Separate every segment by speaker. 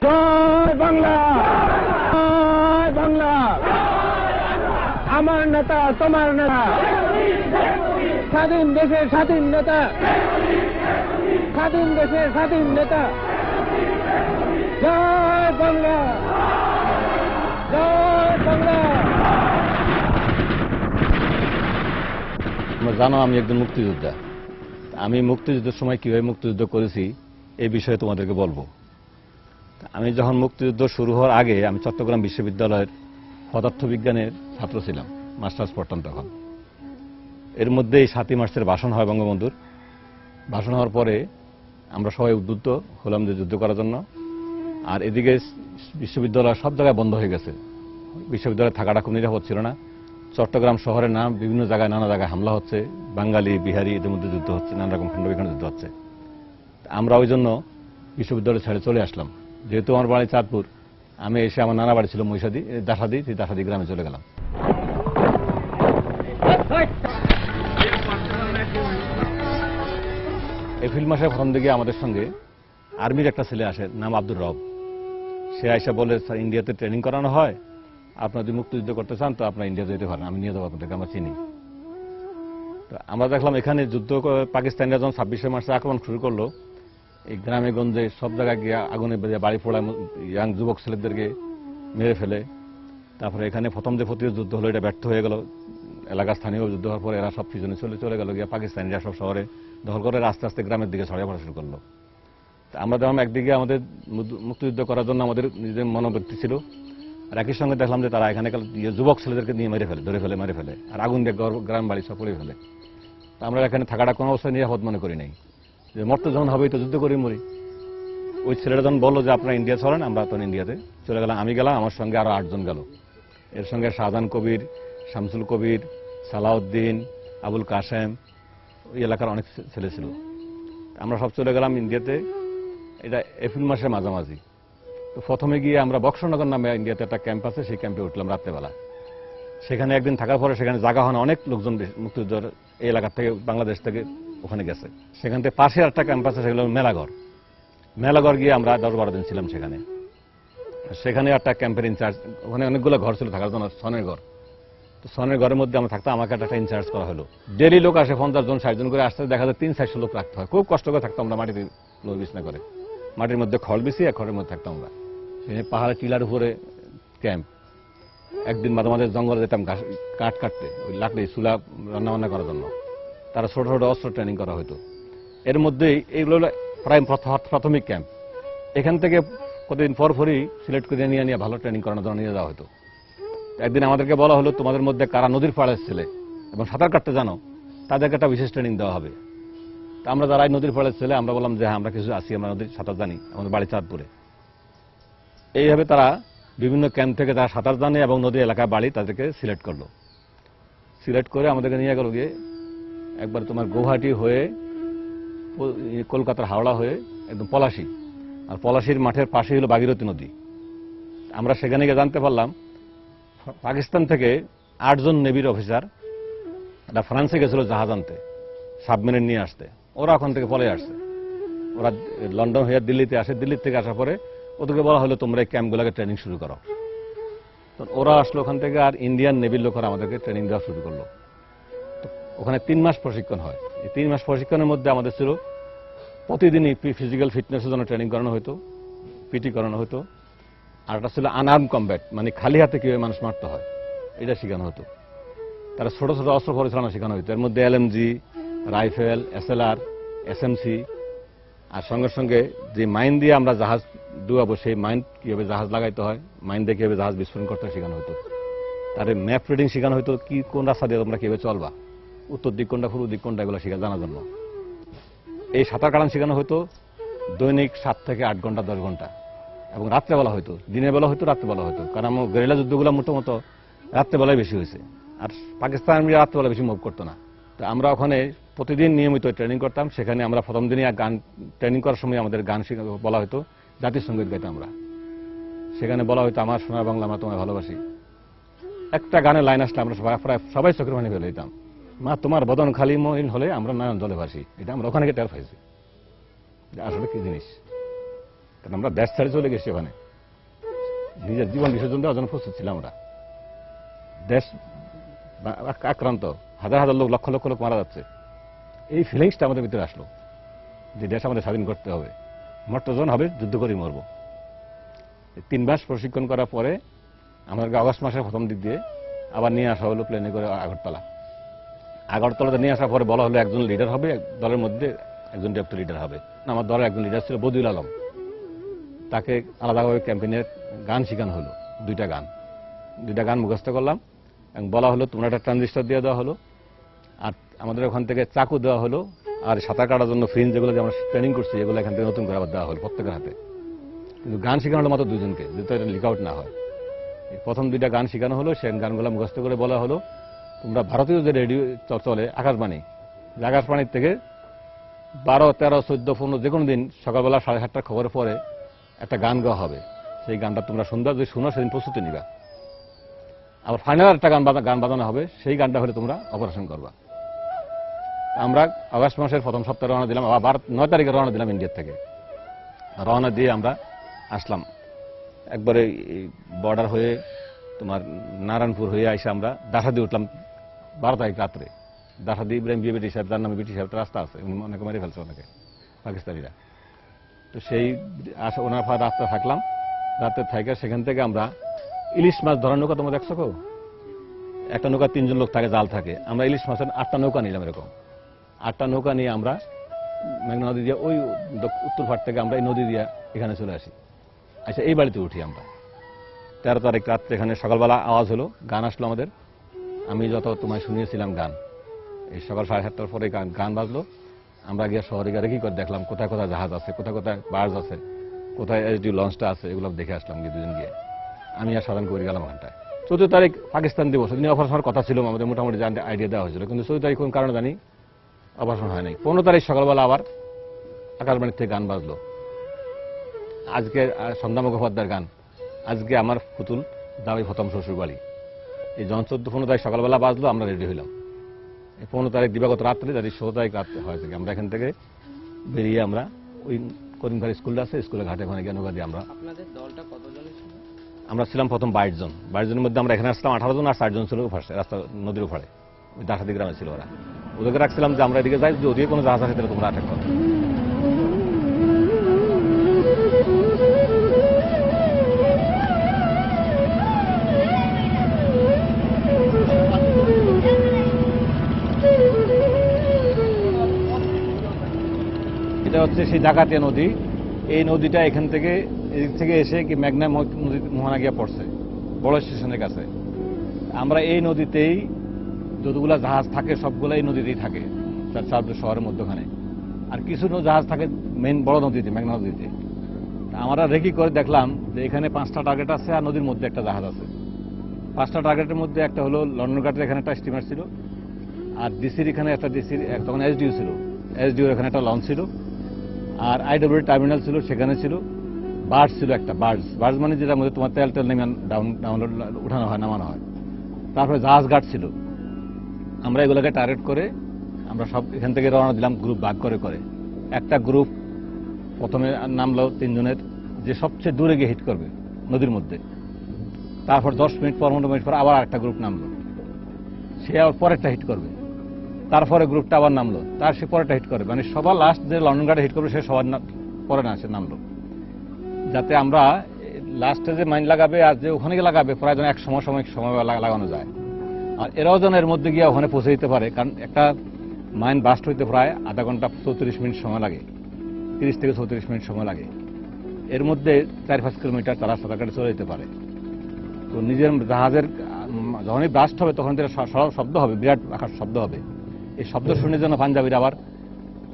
Speaker 1: জয় বাংলা, জয় বাংলা। আমার নেতা তোমার নেতা, স্বাধীন দেশের স্বাধীন নেতা, স্বাধীন দেশের স্বাধীন নেতা। জয় বাংলা, জয় বাংলা।
Speaker 2: তোমরা জানো আমি একজন মুক্তিযোদ্ধা। আমি মুক্তিযুদ্ধের সময় কিভাবে মুক্তিযুদ্ধ করেছি এই বিষয়ে তোমাদেরকে বলবো। আমি যখন মুক্তিযুদ্ধ শুরু হওয়ার আগে আমি চট্টগ্রাম বিশ্ববিদ্যালয়ের পদার্থবিজ্ঞানের ছাত্র ছিলাম, মাস্টার্স পড়তাম তখন। এর মধ্যে এই 7ই মার্চের ভাষণ হয় বঙ্গবন্ধুর। ভাষণ হওয়ার পরে আমরা সবাই উদ্বুদ্ধ হলাম যে যুদ্ধ করার জন্য। আর এদিকে বিশ্ববিদ্যালয় সব জায়গায় বন্ধ হয়ে গেছে, বিশ্ববিদ্যালয়ে থাকাটা খুব নিরাপদ ছিল না। চট্টগ্রাম শহরের নাম বিভিন্ন জায়গায় নানা জায়গায় হামলা হচ্ছে, বাঙালি বিহারি এদের মধ্যে যুদ্ধ হচ্ছে, নানা রকম খণ্ডবিখণ্ড যুদ্ধ হচ্ছে। আমরা ওই জন্য বিশ্ববিদ্যালয় ছেড়ে চলে আসলাম। যেহেতু আমার বাড়ি চাঁদপুর, আমি এসে আমার নানা বাড়ি ছিল মহিষাদি, দাসাদি, সেই দাসাদি গ্রামে চলে গেলাম। এপ্রিল মাসের প্রথম দিকে আমাদের সঙ্গে আর্মির একটা ছেলে আসে, নাম আব্দুর রব। সে আইসা বলে, স্যার ইন্ডিয়াতে ট্রেনিং করানো হয়, আপনারা যদি মুক্তিযুদ্ধ করতে চান তো আপনারা ইন্ডিয়া যেতে পারেন, আমি নিয়ে যাবো আপনাদেরকে, আমরা চিনি। তো আমরা দেখলাম এখানে যুদ্ধ পাকিস্তানিরা যখন 26শে মার্চে আক্রমণ শুরু করলো, এই গ্রামে গঞ্জে সব জায়গায় গিয়ে আগুনে বেজে বাড়ি পোড়ায়, ইয়াং যুবক ছেলেদেরকে মেরে ফেলে। তারপরে এখানে প্রথম যে প্রতিরোধ যুদ্ধ হলো এটা ব্যর্থ হয়ে গেল। এলাকার স্থানীয় যুদ্ধ হওয়ার পরে এরা সব পিছনে চলে গেল, গিয়ে পাকিস্তানিরা সব শহরে দখল করে আস্তে আস্তে গ্রামের দিকে ছড়িয়ে পড়া শুরু করলো। আমরা দেখলাম একদিকে আমাদের মুক্তিযুদ্ধ করার জন্য আমাদের নিজের মনোবৃত্তি ছিল, আর একই সঙ্গে দেখলাম যে তারা এখানে যুবক ছেলেদেরকে নিয়ে ধরে ফেলে মেরে ফেলে, আর আগুন দিয়ে গ্রাম বাড়ি সব পড়ে ফেলে। তা আমরা এখানে থাকাটা কোনো অবস্থায় নিরাপদ মনে করি নাই, যে মরতে যখন হবেই তো যুদ্ধ করি মরি। ওই ছেলেটা যখন বললো যে আপনারা ইন্ডিয়া চলেন, আমরা তখন ইন্ডিয়াতে চলে গেলাম। আমি গেলাম, আমার সঙ্গে আরো 8 জন গেল। এর সঙ্গে শাহজাহান কবির, শামসুল কবির, সালাউদ্দিন, আবুল কাসেম, ওই এলাকার অনেক ছেলে ছিল। আমরা সব চলে গেলাম ইন্ডিয়াতে। এটা এপ্রিল মাসের মাঝামাঝি। তো প্রথমে গিয়ে আমরা বক্সনগর নামে ইন্ডিয়াতে একটা ক্যাম্প আছে, সেই ক্যাম্পে উঠলাম রাত্রেবেলা। সেখানে একদিন থাকার পরে সেখানে জায়গা হয় না, অনেক লোকজন মুক্তিযুদ্ধের এই এলাকার থেকে, বাংলাদেশ থেকে ওখানে গেছে। সেখান থেকে পাশে একটা ক্যাম্প আছে, সেগুলো মেলাঘর গিয়ে আমরা 10-12 দিন ছিলাম সেখানে। সেখানে একটা ক্যাম্পের ইনচার্জ, ওখানে অনেকগুলো ঘর ছিল থাকার জন্য, সনের ঘর। তো সনের ঘরের মধ্যে আমরা থাকতাম, আমাকে একটা ইনচার্জ করা হলো। ডেলি লোক আসে 50 জন 60 জন করে আসতে, দেখা যায় 300-400 লোক রাখতে হয়। খুব কষ্ট করে থাকতাম আমরা, মাটিতে লোক বিছনা করে, মাটির মধ্যে খড় বিছিয়ে খড়ের মধ্যে থাকতাম আমরা। পাহাড়ের টিলার উপরে ক্যাম্প। একদিন মাঝে মাঝে জঙ্গলে যেতাম কাঠ কাটতে, ওই লাকড়ি চুলা রান্নাবান্না করার জন্য। তারা ছোট ছোট অস্ত্র ট্রেনিং করা হতো। এর মধ্যেই এইগুলো প্রায় প্রাথমিক ক্যাম্প। এখান থেকে কতদিন পরই সিলেক্ট করে নিয়ে ভালো ট্রেনিং করানোর জন্য নিয়ে যাওয়া হতো। একদিন আমাদেরকে বলা হলো, তোমাদের মধ্যে কারা নদীর পাড়ের ছেলে এবং সাঁতার কাটতে জানো, তাদেরকে একটা বিশেষ ট্রেনিং দেওয়া হবে। তা আমরা যারা নদীর পাড়ের ছেলে, আমরা বললাম যে হ্যাঁ আমরা কিছু আছি, আমরা নদীর সাঁতার জানি, আমাদের বাড়ি চাঁদপুরে। এইভাবে তারা বিভিন্ন ক্যাম্প থেকে যারা সাঁতার জানে এবং নদী এলাকায় বাড়ি, তাদেরকে সিলেক্ট করলো। সিলেক্ট করে আমাদেরকে নিয়ে গেল গিয়ে একবার তোমার গুয়াহাটি হয়ে, কলকাতার হাওড়া হয়ে একদম পলাশী, আর পলাশীর মাঠের পাশে হলো ভাগীরথী নদী। আমরা সেখানে গিয়ে জানতে পারলাম পাকিস্তান থেকে 8 জন নেভির অফিসার, এরা ফ্রান্সে গেছিল জাহাজ আনতে, সাবমেরিন নিয়ে আসতে। ওরা ওখান থেকে পলে আসছে, ওরা লন্ডন হয়ে দিল্লিতে আসে। দিল্লি থেকে আসার পরে ওদেরকে বলা হলো তোমরা এই ক্যাম্পগুলোকে ট্রেনিং শুরু করো। তো ওরা আসলো ওখান থেকে, আর ইন্ডিয়ান নেভির লোকেরা আমাদেরকে ট্রেনিং দেওয়া শুরু করলো। তো ওখানে 3 মাস প্রশিক্ষণ হয়। এই 3 মাস প্রশিক্ষণের মধ্যে আমাদের ছিল প্রতিদিনই ফিজিক্যাল ফিটনেসের জন্য ট্রেনিং করানো হতো, পিটি করানো হতো। আর একটা ছিল আনআর্ম কমব্যাট, মানে খালি হাতে কিভাবে মানুষ মারতে হয়, এটা শেখানো হতো। তারা ছোট ছোট অস্ত্র পরিচালনা শেখানো হতো। এর মধ্যে LMG, রাইফেল, SLR, SMC, আর সঙ্গে সঙ্গে যে মাইন দিয়ে আমরা জাহাজ ডুবাবো, সেই মাইন কিভাবে জাহাজ লাগাইতে হয়, মাইন দিয়ে কিভাবে জাহাজ বিস্ফোরণ করতে শেখানো হতো। তার ম্যাপ রিডিং শেখানো হতো, কি কোন রাস্তা দিয়ে তোমরা কিভাবে চলবা, উত্তর দিক কোনটা পূর্ব দিক কোনটা, এগুলো জানার জন্য। এই সাঁতার কাটানো শেখানো হতো দৈনিক 7 থেকে 8 ঘন্টা 10 ঘন্টা, এবং রাত্রেবেলা হয়তো, দিনের বেলা হয়তো, রাত্রেবেলা হয়তো। কারণ আমার গেরিলা যুদ্ধগুলো মোটামুটি রাত্রেবেলায় বেশি হয়েছে, আর পাকিস্তান রাত্রেবেলা বেশি মুভ করতো না। তো আমরা ওখানে প্রতিদিন নিয়মিত ট্রেনিং করতাম। সেখানে আমরা প্রথম দিনই গান ট্রেনিং করার সময় আমাদের গান বলা হতো, জাতীয় সঙ্গীত গাইতাম আমরা। সেখানে বলা হতো আমার সোনার বাংলা আমরা তোমায় ভালোবাসি। একটা গানের লাইন আসলে আমরা প্রায় সবাই চোখের পানি ফেলে দিতাম, মা তোমার বদন খালি মলিন হলে আমরা নয়ন জলে ভাসি। এটা আমরা ওখানে টের পাইছি আসলে কি জিনিস। কারণ আমরা দেশ ছেড়ে চলে গেছি ওখানে, নিজের জীবন বিসর্জন দেওয়ার জন্য প্রস্তুত ছিলাম আমরা। দেশ আক্রান্ত, হাজার হাজার লোক, লক্ষ লক্ষ লোক মারা যাচ্ছে, এই ফিলিংসটা আমাদের ভিতরে আসলো যে দেশ আমাদের স্বাধীন করতে হবে, মর্তজন হবে, যুদ্ধ করে মরবো। 3 মাস প্রশিক্ষণ করার পরে আমাদেরকে আগস্ট মাসের প্রথম দিক দিয়ে আবার নিয়ে আসা হলো প্লেনে করে আগরতলাতে নিয়ে আসার পরে বলা হলো একজন লিডার হবে, দলের মধ্যে একজন ডেপুটি লিডার হবে। আমার দলের একজন লিডার ছিল বদিউল আলম, তাকে আলাদাভাবে ক্যাম্পেইনের গান শেখানো হলো, 2টা গান মুখস্থ করলাম এবং বলা হলো তোমরা একটা ট্রানজিস্টার দিয়ে দেওয়া হলো, আর আমাদের ওখান থেকে চাকু দেওয়া হলো, আর সাঁতার কাটার জন্য ফ্রিঞ্জ যেগুলো যে আমরা ট্রেনিং করছি এগুলো এখান থেকে নতুন করে আবার দেওয়া হলো প্রত্যেকের হাতে। কিন্তু গান শেখানো হলো মাত্র 2 জনকে, যাতে এটা লিক আউট না হয়। প্রথম 2টা গান শেখানো হলো, সেই গানগুলো মুখস্থ করে বলা হলো তোমরা ভারতীয় যে রেডিও চলে আকাশবাণী, যে আকাশবাণীর থেকে 12, 13, 14, 15 যে কোনো দিন সকালবেলা 7:30টার খবরের পরে একটা গান গাওয়া হবে, সেই গানটা তোমরা সন্ধ্যা যদি শুনো সেদিন প্রস্তুতি নিবা। আবার ফাইনাল একটা গান বাজানো হবে, সেই গানটা হলে তোমরা অপারেশন করবা। আমরা আগস্ট মাসের প্রথম সপ্তাহে রওনা দিলাম, আবার 9 তারিখে রওনা দিলাম ইন্ডিয়ার থেকে। রওনা দিয়ে আমরা আসলাম একবারে বর্ডার হয়ে তোমার নারায়ণপুর হয়ে এসে আমরা দাসাদি উঠলাম 12 তারিখ রাত্রে। দাসাদি ইব্রাহিম বিএবিটি সাহেব, তার নামে বিটি সাহেব রাস্তা আছে, অনেকে মেরে ফেলছে অনেকে পাকিস্তানিরা। তো সেই ওনার রাস্তা থাকলাম, রাতে থাইকা সেখান থেকে আমরা ইলিশ মাছ ধরার নৌকা, তোমরা দেখছো কেউ? একটা নৌকা 3 জন লোক থাকে, জাল থাকে। আমরা ইলিশ মাছের 8টা নৌকা নিলাম, এরকম 8টা নৌকা নিয়ে আমরা মেঘনা নদী দিয়ে ওই উত্তর পাড় থেকে আমরা এই নদী দিয়ে এখানে চলে আসি। আচ্ছা, এই বাড়িতে উঠি আমরা 13 তারিখ রাত্রে। এখানে সকালবেলা আওয়াজ হলো, গান আসলো আমাদের। আমি যত তোমায় শুনিয়েছিলাম গান, এই সকাল 7:30টার পরে গান বাজলো। আমরা গিয়ে শহরে গিয়ে কি করে দেখলাম কোথায় কোথায় জাহাজ আছে, কোথায় কোথায় বার্জ আছে, কোথায় এসডি লঞ্চটা আছে, এগুলো দেখে আসলাম গিয়ে 2 জন গিয়ে। আমি আর সাধারণ করে গেলাম ওখানটায়। 14 তারিখ পাকিস্তান দিবস, ওদিন অপারেশনের কথা ছিল আমাদের, মোটামুটি আইডিয়া দেওয়া হয়েছিল, কিন্তু 14 তারিখ কোন কারণে জানি অপারেশন হয় নাই। 15 তারিখ সকালবেলা আবার আকাশবাণীর থেকে গান বাজলো। আজকে সন্ধ্যা মুখোপাধ্যায়ের গান, আজকে আমার পুতুল দাবি প্রথম শ্বশুর বাড়ি। এই যখন 14-15 তারিখ সকালবেলা বাজলো, আমরা রেডি হইলাম। এই 15 তারিখ দিবাগত রাত্রে, যাতে 16 তারিখ রাত্রে হয় থেকে আমরা এখান থেকে বেরিয়ে আমরা ওই করিমঘাট স্কুলটা আছে, স্কুলের ঘাটে ওখানে গিয়ে নৌকা দিয়ে আমরা।
Speaker 3: আপনাদের দলটা কতজন ছিল?
Speaker 2: আমরা ছিলাম প্রথম 22 জন। 22 জনের মধ্যে আমরা এখানে আসলাম 18 জন, আর 4 জন ছিল রাস্তা নদীর ওপারে, ওই দাসাদি গ্রামে ছিল ওরা। ওদেরকে রাখছিলাম যে আমরা এদিকে যাই, যদি ওদিকে কোনো জাহাজ আছে তাহলে তোমরা অ্যাটাক করো। এটা হচ্ছে সেই ডাকাতিয়া নদী। এই নদীটা এখান থেকে এদিক থেকে এসে কি মেঘনা নদী মোহনা গিয়ে পড়ছে বড় স্টেশনের কাছে। আমরা এই নদীতেই যতগুলা জাহাজ থাকে সবগুলো এই নদীতেই থাকে, চাঁদপুর শহরের মধ্যখানে। আর কিছু জাহাজ থাকে মেইন বড় নদীতে, মেঘনা নদীতে। আমরা রেকি করে দেখলাম যে এখানে 5টা টার্গেট আছে, আর নদীর মধ্যে একটা জাহাজ আছে। 5টা টার্গেটের মধ্যে একটা হলো লন্ডন ঘাটের এখানে একটা স্টিমার ছিল, আর ডিসির এখানে একটা ডিসির তখন এসডিও ছিল, এসডিওর এখানে একটা লঞ্চ ছিল, আর আইডব্লিউ টার্মিনাল ছিল, সেখানে ছিল। বার্জ ছিল একটা, বার্জ মানে যেটার মধ্যে তোমার তেল নেমে ডাউনলোড উঠানো হয়, নামানো হয়। তারপরে জাহাজ ঘাট ছিল। আমরা এগুলোকে টার্গেট করে আমরা সব এখান থেকে রওনা দিলাম, গ্রুপ ভাগ করে করে। একটা গ্রুপ প্রথমে নামলো 3 জনের, যে সবচেয়ে দূরে গিয়ে হিট করবে নদীর মধ্যে। তারপর 10 মিনিট পর 15 মিনিট পর আবার একটা গ্রুপ নামলো, সে আবার পরেরটা হিট করবে। তারপরে গ্রুপটা আবার নামলো, তার সে পরেরটা হিট করবে। মানে সবার লাস্ট যে লন্ডন ঘাটে হিট করবে সে সবার পরে না, সে নামলো, যাতে আমরা লাস্টে যে মাইন লাগাবে আর যে ওখানে গিয়ে লাগাবে প্রায় যেন এক সময় লাগানো যায়। আর এরাও যেন এর মধ্যে গিয়ে ওখানে পৌঁছে দিতে পারে, কারণ একটা মাইন বাস্ট হইতে প্রায় আধা ঘন্টা 34 মিনিট সময় লাগে, 30 থেকে 34 মিনিট সময় লাগে। এর মধ্যে 4-5 কিলোমিটার তারা সাঁতার কাটে চলে যেতে পারে। তো নিজের জাহাজের যখনই ব্লাস্ট হবে তখন শব্দ হবে, বিরাট আকার শব্দ হবে। এই শব্দ শুনে যেন পাঞ্জাবিরা আবার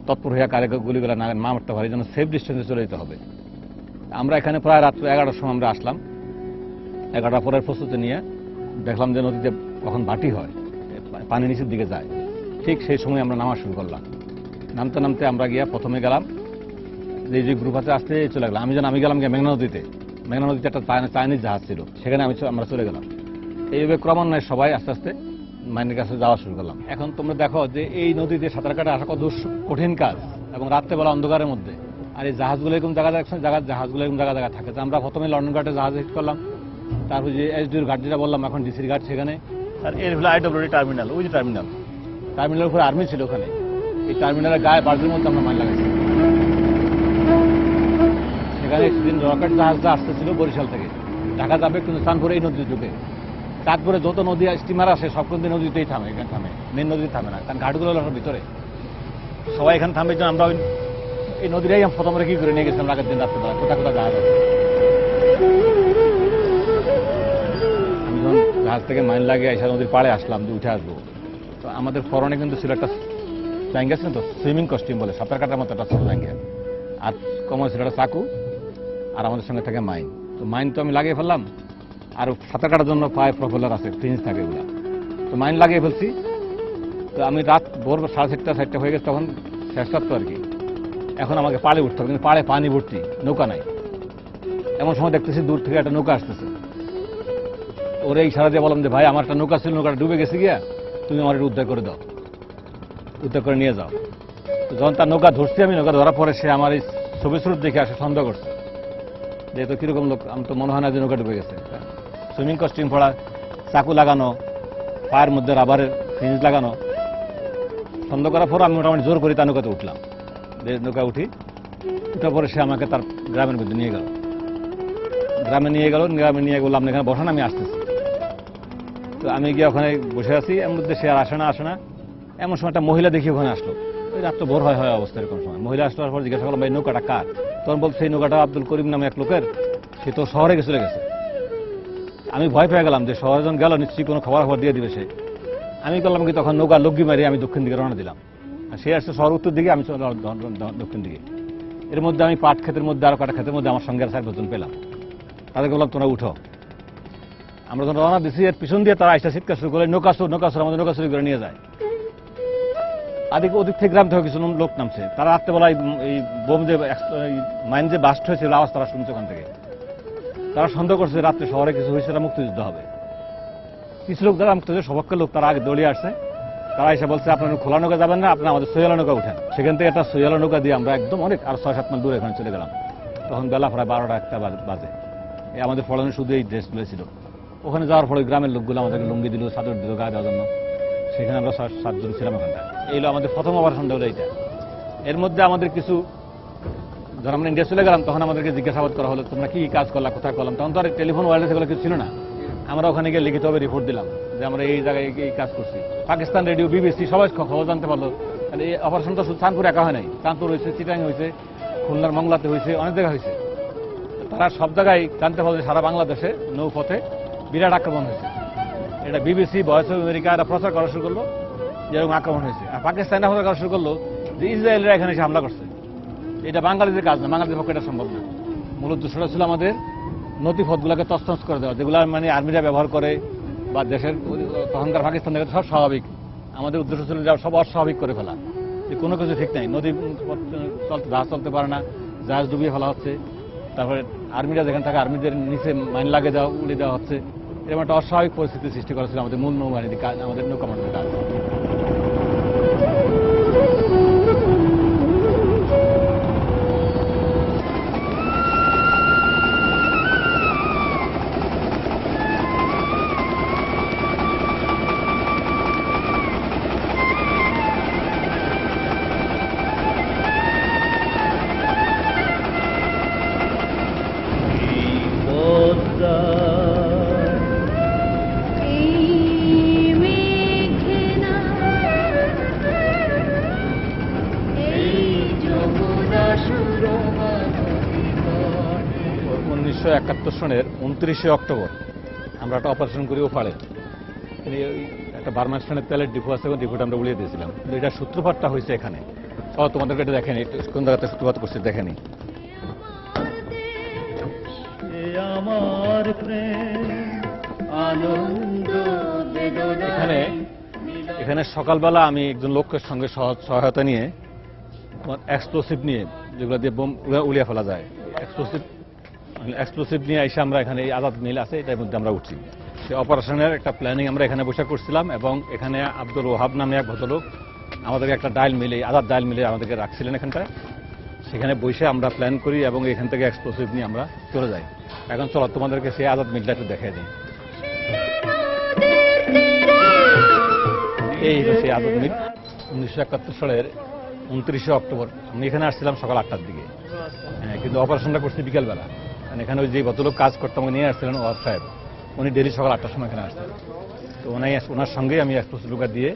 Speaker 2: তৎপর হইয়া কারে গুলিগুলা না মারতে পারে, যেন সেফ ডিস্টেন্সে চলে যেতে হবে। আমরা এখানে প্রায় রাত্রে 11টার সময় আমরা আসলাম। 11টা পরের প্রস্তুতি নিয়ে দেখলাম যে নদীতে কখন ভাটি হয়, পানি নিচের দিকে যায়। ঠিক সেই সময় আমরা নামা শুরু করলাম। নামতে নামতে আমরা গিয়া প্রথমে গেলাম, যে গ্রুপ আছে আসতে চলে গেলাম। আমি গেলাম গিয়ে মেঘনা নদীতে। মেঘনা নদীতে একটা চাইনিজ জাহাজ ছিল, সেখানে আমরা চলে গেলাম। এইভাবে ক্রমান্বয়ে সবাই আস্তে আস্তে মাইনের কাছে যাওয়া শুরু করলাম। এখন তোমরা দেখো যে এই নদীতে সাঁতার কাটা আসা কত কঠিন কাজ, এবং রাত্রেবেলা অন্ধকারের মধ্যে। আর এই জাহাজগুলো এরকম জাহাজগুলো এরকম জায়গা জায়গা থাকে। তো আমরা প্রথমে লন্ডন ঘাটে জাহাজ হিট করলাম, তারপর যে এসডির ঘাট যেটা বললাম, এখন ডিসির ঘাট সেখানে, আর এর হলো আইডব্লিউডি টার্মিনাল, ওই যে টার্মিনালের উপরে আর্মি ছিল ওখানে। এই টার্মিনালের গায়ে বার্জের মধ্যে আমরা মাইন লাগাইছি। সেখানে একদিন রকেট জাহাজটা আসতেছিল বরিশাল থেকে, ঢাকা যাবে, কিন্তু চাঁদপুরে এই নদীতে ঢুকে। চাঁদপুরে যত নদী স্টিমার আসে সব কিন্তু নদীতেই থামে, এখানে থামে, মেন নদীতে থামে না, কারণ ঘাটগুলো হলো ভিতরে, সবাই এখানে থামবে। আমরা এই নদীটাই প্রথম কি করে নিয়ে গেছিলাম আগের দিন রাত্রেবেলা, কোথায় কোথায় জাহাজ আছে। আমি যখন জাহাজ থেকে মাইন লাগিয়ে এসে নদীর পাড়ে আসলাম যে উঠে আসবো, তো আমাদের ফরনে কিন্তু ছিল একটা জায়গা ছিল তো, সুইমিং কস্টিউম বলে, সাঁতার কাটার মতো একটা ছোট জায়গা, আর কমন ছিল একটা চাকু, আর আমাদের সঙ্গে থাকে মাইন। তো মাইন তো আমি লাগিয়ে ফেললাম, আর সাঁতার কাটার জন্য পায়ে প্রফেলার আছে, ফ্রিঞ্জ থাকে এগুলা, তো মাইন লাগিয়ে ফেলছি। তো আমি রাত ভোর 6:30 হয়ে গেছে, তখন শেষ রাত তো আর কি। এখন আমাকে পাড়ে উঠতে হবে, কিন্তু পাড়ে পানি ভর্তি, নৌকা নাই। এমন সময় দেখতেছি দূর থেকে একটা নৌকা আসতেছে। ওরে ইশারা দিয়ে বললাম যে ভাই, আমার একটা নৌকা ছিল, নৌকাটা ডুবে গেছে গিয়া, তুমি আমার এটা উদ্ধার করে দাও, উদ্ধার করে নিয়ে যাও। তো যখন তার নৌকা ধরছি আমি, নৌকা ধরার পরে সে আমার এই ছবি স্রোত দেখে আসে সন্দেহ করছে যে তো কিরকম লোক, আমি তো মনে হয় না যে নৌকা ডুবে গেছে। সুইমিং কস্টিউম পরা, চাকু লাগানো, পায়ের মধ্যে রাবারের ফ্রিঞ্জ লাগানো, সন্দেহ করার পর আমি মোটামুটি জোর করি তার নৌকাতে উঠলাম। নৌকা উঠার পরে সে আমাকে তার গ্রামের মধ্যে নিয়ে গেল, গ্রামে নিয়ে গেলাম, এখানে বসান, আমি আসতেছি। তো আমি গিয়ে ওখানে বসে আছি, এর মধ্যে সে আর আসে না। এমন সময় একটা মহিলা দেখি ওখানে আসলো, ওই রাত তো ভোর হয় অবস্থা, এরকম সময় মহিলা আসলো। পর জিজ্ঞাসা করলাম, এই নৌকাটা কার? তখন বলছে সেই নৌকাটা আব্দুল করিম নামে এক লোকের, সে তো শহরে চলে গেছে। আমি ভয় পেয়ে গেলাম যে শহরে যখন গেল নিশ্চয়ই কোনো খবর দিয়ে দিবে সে। আমি করলাম কি, তখন নৌকা লগ্গি মারি আমি দক্ষিণ দিকে রওনা দিলাম। আর সে আসছে শহর উত্তর দিকে, আমি চলে দক্ষিণ দিকে। এর মধ্যে আমি পাট ক্ষেতের মধ্যে আর কটা ক্ষেতের মধ্যে আমার সঙ্গে আর 4-5 জন পেলাম। তাদেরকে বললাম তোমরা উঠো। আমরা যখন রওনা দিচ্ছি, এর পিছন দিয়ে তারা আইসা চিৎকার শুরু করে, নৌকা চোর, আমাদের নৌকা চুরি করে নিয়ে যায়। ওদিক থেকে গ্রাম থেকে কিছু লোক নামছে, তারা রাত্রেবেলা এই বোম যে মাইন যে বাস্ট হয়েছিল আওয়াজ তারা শুনছে ওখান থেকে। তারা সন্দেহ করছে রাত্রে শহরে কিছু হয়েছে, তারা মুক্তিযুদ্ধ হবে। কিছু লোক যারা মুক্তিযুদ্ধের সপক্ষের লোক, তারা আগে দৌড়িয়ে আসছে। তারা এসে বলছে আপনারা খোলা নৌকা যাবেন না, আপনারা আমাদের সৈয়ালা নৌকা উঠেন। সেখান থেকে একটা সৈয়ালা নৌকা দিয়ে আমরা একদম অনেক আর 6-7 মাইল দূরে এখানে চলে গেলাম। তখন বেলা প্রায় 12টা-1টা বাজে। আমাদের ফলনে শুধু এই ড্রেসগুলো ছিল। ওখানে যাওয়ার পরে গ্রামের লোকগুলো আমাদেরকে লুঙ্গি দিল, চাদর দিল গায়ে দেওয়ার জন্য। সেখানে আমরা 6-7 জন ছিলাম ওখানটা। এইগুলো আমাদের প্রথম অপারেশনটা হলো এইটা। এর মধ্যে আমাদের কিছু, যখন আমরা ইন্ডিয়া চলে গেলাম, তখন আমাদেরকে জিজ্ঞাসাবাদ করা হলো তোমরা কি কাজ করলা, কোথায় করলাম। তখন তো আর টেলিফোন ওয়ারলেস এগুলো কিছু ছিল না। আমরা ওখানে গিয়ে লিখিতভাবে রিপোর্ট দিলাম যে আমরা এই জায়গায় এই কাজ করছি। পাকিস্তান রেডিও, বিবিসি সবাই খবর জানতে পারলো। এই অপারেশনটা শুধু চাঁদপুর একা হয় নাই, চাঁদপুর হয়েছে, চিটাং হয়েছে, খুলনার মংলাতে হয়েছে, অনেক জায়গায় হয়েছে। তারা সব জায়গায় জানতে পারলো যে সারা বাংলাদেশে নৌপথে বিরাট আক্রমণ হয়েছে। এটা বিবিসি, ভয়েস অফ আমেরিকা এরা প্রচার করা শুরু করলো যেরকম আক্রমণ হয়েছে। আর পাকিস্তান প্রচার করা শুরু করলো যে ইসরায়েলরা এখানে এসে হামলা করছে। এটা বাঙালিদের কাজ না, বাঙালিদের পক্ষে এটা সম্ভব না। মূল উদ্দেশ্যটা ছিল আমাদের নথিপথগুলোকে তছনছ করে দেওয়া, যেগুলো মানে আর্মিরা ব্যবহার করে বা দেশের তখনকার পাকিস্তান থেকে সব স্বাভাবিক। আমাদের উদ্দেশ্য ছিল সব অস্বাভাবিক করে ফেলা, যে কোনো কিছু ঠিক নাই। নদী জাহাজ চলতে পারে না, জাহাজ ডুবিয়ে ফেলা হচ্ছে। তারপরে আর্মিরা যেখানে থাকে আর্মিদের নিচে মাইন লাগিয়ে দেওয়া, উড়িয়ে দেওয়া হচ্ছে। এরকম একটা অস্বাভাবিক পরিস্থিতি সৃষ্টি করেছিল আমাদের মূল নৌবাহিনীর কাজ, আমাদের নৌকামানের কাজ। সনের 29শে অক্টোবর আমরা একটা অপারেশন করি ওপারে। একটা বার্মাস্টানের তেলের ডিপো আছে, ডিপোটা আমরা উড়িয়ে দিয়েছিলাম। কিন্তু এটা সূত্রপাতটা হয়েছে এখানে। তোমাদেরকে এটা দেখেনি, কোন জায়গাতে সূত্রপাত করছে দেখেনি। এখানে সকালবেলা আমি একজন লোকের সঙ্গে সহায়তা নিয়ে, এক্সপ্লোসিভ নিয়ে, যেগুলো দিয়ে বোম উড়িয়ে ফেলা যায়, এক্সপ্লোসিভ নিয়ে এসে আমরা এখানে এই আজাদ মিল আছে, এটার মধ্যে আমরা উঠছি। সেই অপারেশনের একটা প্ল্যানিং আমরা এখানে বসে করছিলাম। এবং এখানে আব্দুল ওহাব নামে এক ভদ্রলোক আমাদেরকে একটা ডায়াল মিলে, আজাদ ডায়াল মিলে আমাদেরকে রাখছিলেন এখানটায়। সেখানে বসে আমরা প্ল্যান করি এবং এখান থেকে এক্সপ্লোসিভ নিয়ে আমরা চলে যাই। এখন চলো তোমাদেরকে সেই আজাদ মিলটা একটু দেখাই দিই। এই সেই আজাদ মিল 1971 সালের 29শে অক্টোবর আমি এখানে আসছিলাম সকাল 8টার দিকে। হ্যাঁ, কিন্তু অপারেশনটা করছি বিকেলবেলা। কারণ এখানে ওই যে ভদ্রলোক কাজ করতাম নিয়ে আসছিলেন ওয়ার সাহেব, উনি ডেলি সকাল 8টার সময় এখানে আসতেন। তো ওনার সঙ্গেই আমি এক্সপ্লোসিভ লোকা দিয়ে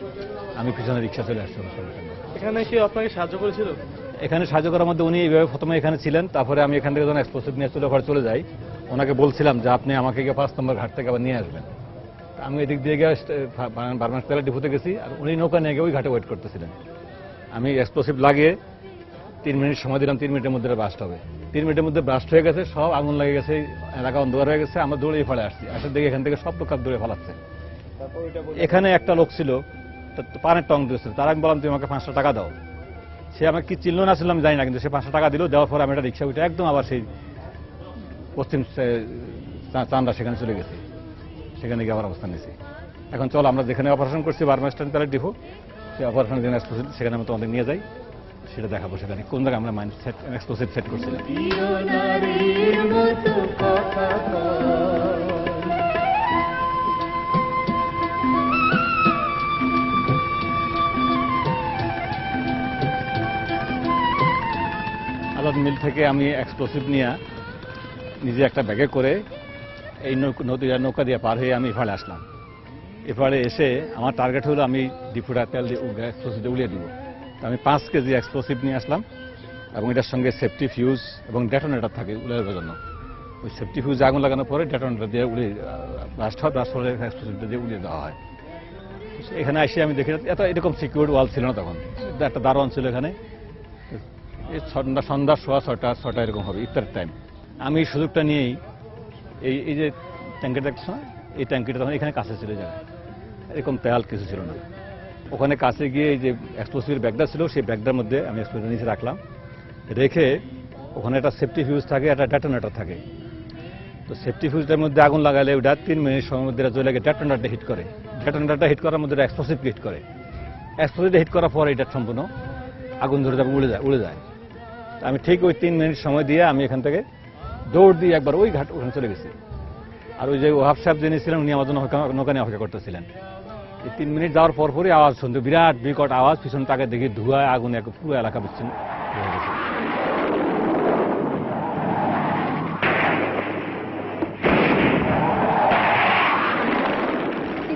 Speaker 2: আমি পিছনে রিক্সা চলে আসছি ওনার সঙ্গে।
Speaker 3: এখানে কি আপনাকে সাহায্য করেছিল?
Speaker 2: এখানে সাহায্য করার মধ্যে উনি এইভাবে প্রথমে এখানে ছিলেন, তারপরে আমি এখান থেকে যখন এক্সপ্লোসিভ নিয়ে চলে যাই, ওনাকে বলছিলাম যে আপনি আমাকে গিয়ে 5 নম্বর ঘাট থেকে আবার নিয়ে আসবেন। আমি এদিক দিয়ে গিয়ে বার্মাস তেলের ডিপোতে গেছি, আর উনি নৌকা নিয়ে গিয়ে ওই ঘাটে ওয়েট করতেছিলেন। আমি এক্সপ্লোসিভ লাগিয়ে 3 মিনিট সময় দিলাম, 3 মিনিটের মধ্যে ব্লাস্ট হবে। 3 মিনিটের মধ্যে ব্লাস্ট হয়ে গেছে, সব আগুন লেগে গেছে, এলাকা অন্ধকার হয়ে গেছে। আমরা দৌড়ে ফেলে আসছি, আসার দিকে এখান থেকে সব লোক দৌড়ে ফেলাচ্ছে। এখানে একটা লোক ছিল পানের টং দিয়েছিল, তার আমি বললাম তুমি আমাকে 500 টাকা দাও। সে আমাকে কি চিনল না ছিল আমি জানি না, কিন্তু সে 500 টাকা দিল। দেওয়ার পর আমি একটা রিক্সা উঠে একদম আবার সেই পশ্চিম চান্ডা সেখানে চলে গেছি, সেখানে গিয়ে আবার অবস্থান নিয়েছি। এখন চলো আমরা যেখানে অপারেশন করছি বার্মাস তেলের ডিপো, সেই অপারেশনের জন্য এক্সপ্লোসিভ সেখানে আমি তোমাদের নিয়ে যাই, সেটা দেখাবো সেখানে কোন জায়গায় আমরা মাইন্ড সেট এক্সপ্লোসিভ সেট করছিলাম। আজাদ মিল থেকে আমি এক্সপ্লোসিভ নিয়ে নিজে একটা ব্যাগে করে এই নৌকা দিয়ে পার হয়ে আমি এফাড়ে আসলাম। এফাড়ে এসে আমার টার্গেট হলো আমি ডিপোটা তেল দিয়ে এক্সপ্লোসিভটা উড়িয়ে দিব। আমি 5 কেজি এক্সপ্লোসিভ নিয়ে আসলাম এবং এটার সঙ্গে সেফটি ফিউজ এবং ডেটোনেটর থাকে উড়ানোর জন্য। ওই সেফটি ফিউজ আগুন লাগানোর পরে ডেটোনেটর দিয়ে উড়িয়ে ব্লাস্ট হলে এক্সপ্লোসিভটা দিয়ে উড়িয়ে দেওয়া হয়। এখানে এসে আমি দেখি এরকম সিকিউরিটি ওয়াল ছিল না তখন, একটা দারোয়ান ছিল এখানে। সন্ধ্যা 6:30 এরকম হবে, ইফতার টাইম। আমি এই সুযোগটা নিয়েই এই যে ট্যাঙ্কিটা দেখছো না, এই ট্যাঙ্কিটা তখন এখানে কাছে ছিল যায়, এরকম তেল কিছু ছিল না। ওখানে কাছে গিয়ে এই যে এক্সপ্লোসিভের ব্যাগটা ছিল, সেই ব্যাগটার মধ্যে আমি এক্সপ্লোসিভ নিচে রাখলাম, রেখে ওখানে একটা সেফটি ফিউজ থাকে, একটা ডেটোনেটর থাকে। তো সেফটি ফিউজটার মধ্যে আগুন লাগালে ওটা 3 মিনিট সময়ের মধ্যে চলে গিয়ে ডেটোনেটরটা হিট করে। ডেটোনেটরটা হিট করার মধ্যে এক্সপ্লোসিভকে হিট করে। এক্সপ্লোসিভটা হিট করার পর এটা সম্পূর্ণ আগুন ধরে যাবে, উড়ে যায়। আমি ঠিক ওই 3 মিনিট সময় দিয়ে আমি এখান থেকে দৌড় দিয়ে একবার ওই ঘাট ওখানে চলে গেছি। আর ওই যে ওহাব সাহেব যিনি ছিলেন উনি আমার জন্য নৌকা নিয়ে অপেক্ষা করতেছিলেন। এই 3 মিনিট যাওয়ার পরই আওয়াজ শুনতে, বিরাট বিকট আওয়াজ, পিছন তাকে দেখি ধোঁয়ায় আগুনে পুরো এলাকা বিচ্ছিন্ন হয়ে গেছে।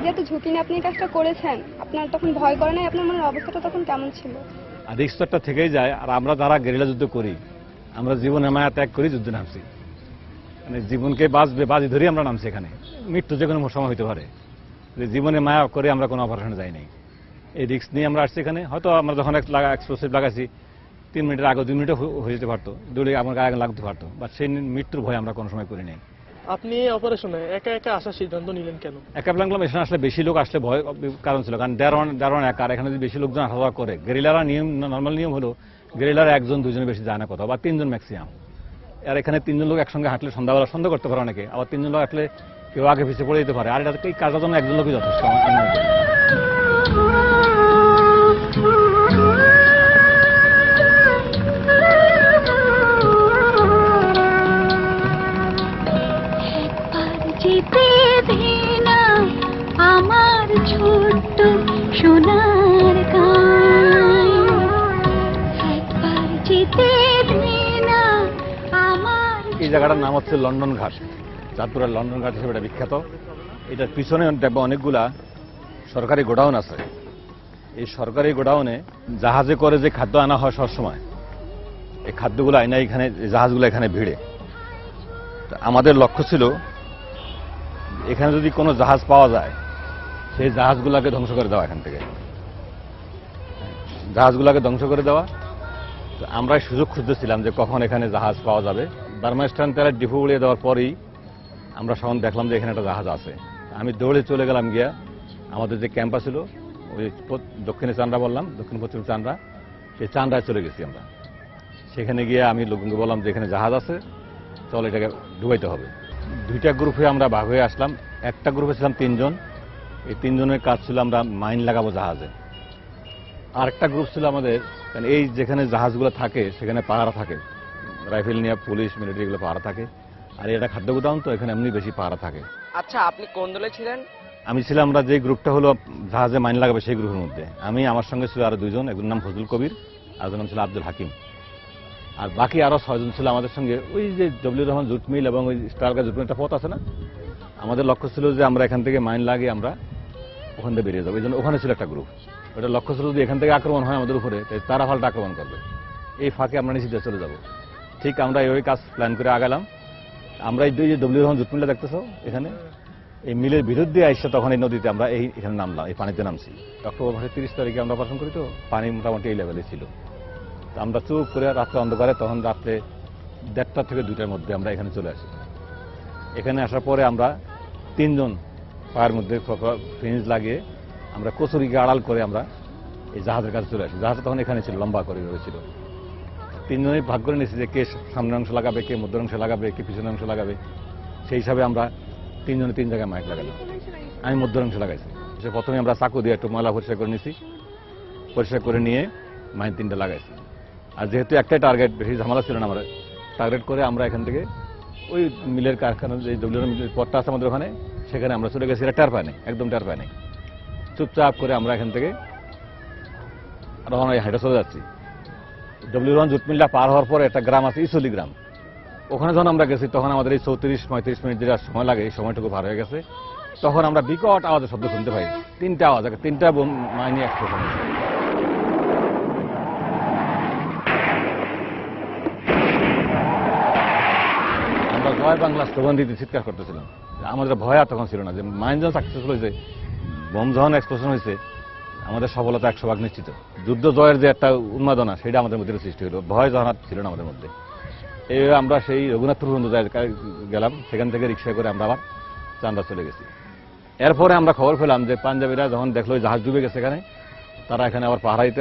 Speaker 4: যেহেতু ঝুঁকি নিয়ে আপনি কাজটা করেছেন, আপনার তখন ভয় করে নাই? আপনার মনের অবস্থাটা তখন কেমন ছিল?
Speaker 2: আর রিস্কটা থেকেই যায়। আর আমরা যারা গেরিলা যুদ্ধ করি, আমরা জীবনের মায়া ত্যাগ করি যুদ্ধে নামছি। মানে জীবনকে বাজি ধরেই আমরা নামছি এখানে। মৃত্যু যে কোনো সময় হইতে পারে, জীবনে মায়া করে আমরা কোনো অপারেশনে যাই নাই। এই রিস্ক নিয়ে আমরা আসছি এখানে। হয়তো আমরা যখন এক্সপ্লোসিভ লাগাইছি 3 মিনিটের আগে 2 মিনিটও হয়ে যেতে পারতো, দৌড়ে আমার গায়ে লাগতে পারতো, বাট সেই মৃত্যুর ভয় আমরা কোনো সময় করি নাই।
Speaker 3: আপনি অপারেশনে একা একা আসার সিদ্ধান্ত নিলেন কেন?
Speaker 2: একা প্ল্যান এখানে আসলে বেশি লোক আসলে ভয় কারণ ছিল, কারণ দারোয়ান একা, আর এখানে যদি বেশি লোকজন আসা যাওয়া করে, গেরিলারা নর্মাল নিয়ম হলো গেরিলারা 1-2 বেশি যায় না কোথাও, বা 3 জন ম্যাক্সিমাম। আর এখানে 3 জন লোক একসঙ্গে হাঁটলে সন্ধ্যাবেলা সন্দেহ করতে পারে অনেকে, আবার 3 জন লোক আসলে কেউ আগে পিছিয়ে পড়ে যেতে পারে। আর এটা এই কাজের জন্য 1জন লোকই যথেষ্ট।
Speaker 5: আমার ছোট্ট সোনার গায় একবার যেতে দিনা আমার।
Speaker 2: এই জায়গাটার নাম হচ্ছে লন্ডন ঘাট, চাঁদপুরের লন্ডন ঘাট হিসেবে এটা বিখ্যাত। এটার পিছনে দেখবো অনেকগুলা সরকারি গোডাউন আছে। এই সরকারি গোডাউনে জাহাজে করে যে খাদ্য আনা হয় সবসময়, এই খাদ্যগুলো আইনা এখানে জাহাজগুলো এখানে ভিড়ে। আমাদের লক্ষ্য ছিল এখানে যদি কোনো জাহাজ পাওয়া যায়, সেই জাহাজগুলোকে ধ্বংস করে দেওয়া, এখান থেকে জাহাজগুলোকে ধ্বংস করে দেওয়া। আমরা সুযোগ খুঁজতেছিলাম যে কখন এখানে জাহাজ পাওয়া যাবে। বার্মাস তেলের ডিপো উড়িয়ে দেওয়ার পরেই আমরা সখন দেখলাম যে এখানে একটা জাহাজ আছে। আমি দৌড়ে চলে গেলাম গিয়া আমাদের যে ক্যাম্পা ছিল ওই দক্ষিণে চান্ডা বললাম, দক্ষিণ পশ্চিম চান্ডা, সেই চান্ডায় চলে গেছি আমরা। সেখানে গিয়ে আমি লোককে বললাম যে এখানে জাহাজ আছে, চল এটাকে ডুবাইতে হবে। 2টা গ্রুপে আমরা ভাগ হয়ে আসলাম। একটা গ্রুপে ছিলাম 3 জন। এই 3 জনের কাজ ছিল আমরা মাইন লাগাবো জাহাজে। আর একটা গ্রুপ ছিল আমাদের কারণ এই যেখানে জাহাজগুলো থাকে সেখানে পাহারা থাকে, রাইফেল নিয়ে পুলিশ মিলিটারি এগুলো পাহারা থাকে। আর এটা খাদ্য গোদাম, তো এখানে এমনি বেশি পাহারা থাকে।
Speaker 6: আচ্ছা, আপনি কোন দলে ছিলেন?
Speaker 2: আমি ছিলাম, আমরা যে গ্রুপটা হলো জাহাজে মাইন লাগাবে সেই গ্রুপের মধ্যে। আমি, আমার সঙ্গে ছিল আরো দুইজন, একজন নাম ফজলুল কবির, আরেকজন নাম ছিল আব্দুল হাকিম। আর বাকি আরো 6 জন ছিল আমাদের সঙ্গে। ওই যে ডব্লিউ রহমান জুট মিল এবং ওই স্টারগা জুট মিল একটা পথ আছে না, আমাদের লক্ষ্য ছিল যে আমরা এখান থেকে মাইন লাগিয়ে আমরা ওখান থেকে বেরিয়ে যাবো। এই জন্য ওখানে ছিল একটা গ্রুপ। ওটা লক্ষ্য ছিল যদি এখান থেকে আক্রমণ হয় আমাদের উপরে, তারা পাল্টা আক্রমণ করবে, এই ফাঁকে আমরা নিচে দিয়ে চলে যাব। ঠিক আমরা এই কাজ প্ল্যান করে আগালাম। আমরা এই যে ডব্লিউ রহমান জুট মিলটা দেখতেছো এখানে, এই মিলের বিরুদ্ধে দিয়ে আসছে, তখন এই নদীতে আমরা এখানে নামলাম, এই পানিতে নামছি। অক্টোবর মাসের 30 তারিখে আমরা অপারেশন করি, তো পানি মোটামুটি এই লেভেলে ছিল। তো আমরা চুপ করে রাত্রে অন্ধকারে, তখন রাত্রে 1:30 থেকে 2টার মধ্যে আমরা এখানে চলে আসি। এখানে আসার পরে আমরা 3 জন পায়ের মধ্যে ফিনিশ লাগিয়ে আমরা কচুরিকে আড়াল করে আমরা এই জাহাজের কাছে চলে আসি। জাহাজটা তখন এখানে ছিল, লম্বা করে রয়েছিল। 3 জনেই ভাগ করে নিয়েছি যে কে সামনের অংশ লাগাবে, কে মধ্যের অংশ লাগাবে, কে পিছনের অংশ লাগাবে। সেই হিসাবে আমরা 3 জনে 3 জায়গায় মাইক লাগালাম। আমি মধ্যের অংশ লাগাইছি। সে প্রথমে আমরা চাকু দিয়ে একটু ময়লা পরিষ্কার করে নিয়েছি, পরিষ্কার করে নিয়ে মাইন 3টা লাগাইছি। আর যেহেতু একটাই টার্গেট, বেশি ঝামেলা ছিল না, আমরা টার্গেট করে আমরা এখান থেকে ওই মিলের কারখানা, যে ডব্লিউ মিলের পথটা আছে আমাদের ওখানে, সেখানে আমরা চলে গেছি। এটা টের পায় নাই, একদম টের পায় নাই। চুপচাপ করে আমরা এখান থেকে রওনা হাইটে চলে যাচ্ছি। ডব্লিউ রহমান জুট মিলটা পার হওয়ার পরে একটা গ্রাম আছে, ইসলি গ্রাম। ওখানে যখন আমরা গেছি, তখন আমাদের এই 34-35 মিনিট যেটা সময় লাগে, এই সময়টুকু পার হয়ে গেছে। তখন আমরা বিকট আওয়াজের শব্দ শুনতে পাই, 3টা আওয়াজ, 3টা মাইনি এক্সপ্লোশন। আমরা জয় বাংলা স্লোগান দিতে চিৎকার করতেছিলাম। আমাদের ভয় আর তখন ছিল না, যে মাইন যখন সাকসেসফুল হয়েছে, বোম যখন এক্সপ্লোশন হয়েছে, আমাদের সফলতা 100% নিশ্চিত। যুদ্ধ জয়ের যে একটা উন্মাদনা, সেটা আমাদের মধ্যে সৃষ্টি হলো, ভয় যখন ছিল না আমাদের মধ্যে। এই আমরা সেই রঘুনাথপুর পর্যন্ত গেলাম, সেখান থেকে রিক্সা করে আমরা আবার চান্দা চলে গেছি। এরপরে আমরা খবর পেলাম যে পাঞ্জাবিরা যখন দেখলো জাহাজ ডুবে গেছে এখানে, তারা এখানে আবার পাহারা দিতে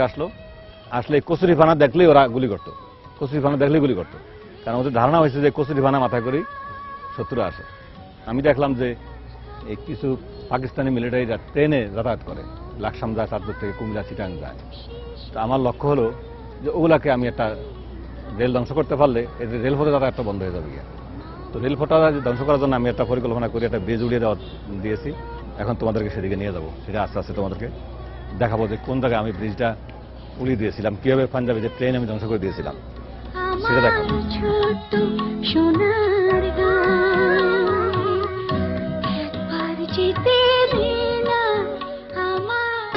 Speaker 2: আসলে কচুরিপানা দেখলেই ওরা গুলি করতো, কচুরিপানা দেখলেই গুলি করতো। কারণ ওদের ধারণা হয়েছে যে কচুরিপানা মাথায় করেই শত্রুরা আসে। আমি দেখলাম যে এই কিছু পাকিস্তানি মিলিটারিরা ট্রেনে যাতায়াত করে, লাকসাম যায়, চাঁদপুর থেকে কুমিল্লা, চিটাং যায়। তো আমার লক্ষ্য হলো যে ওগুলাকে আমি একটা রেল ধ্বংস করতে পারলে এদের রেলপথে যাতায়াতটা বন্ধ হয়ে যাবে। তো রেলপথটা ধ্বংস করার জন্য আমি একটা পরিকল্পনা করে একটা ব্রিজ উড়িয়ে দিয়েছি। এখন তোমাদেরকে সেদিকে নিয়ে যাবো, সেটা আস্তে আস্তে তোমাদেরকে দেখাবো যে কোন জায়গায় আমি ব্রিজটা উড়িয়ে দিয়েছিলাম, কিভাবে পাঞ্জাবে যে ট্রেন আমি ধ্বংস করে দিয়েছিলাম, সেটা দেখাবো।
Speaker 5: ছোট সোনার একবার যেতে দে না আমার।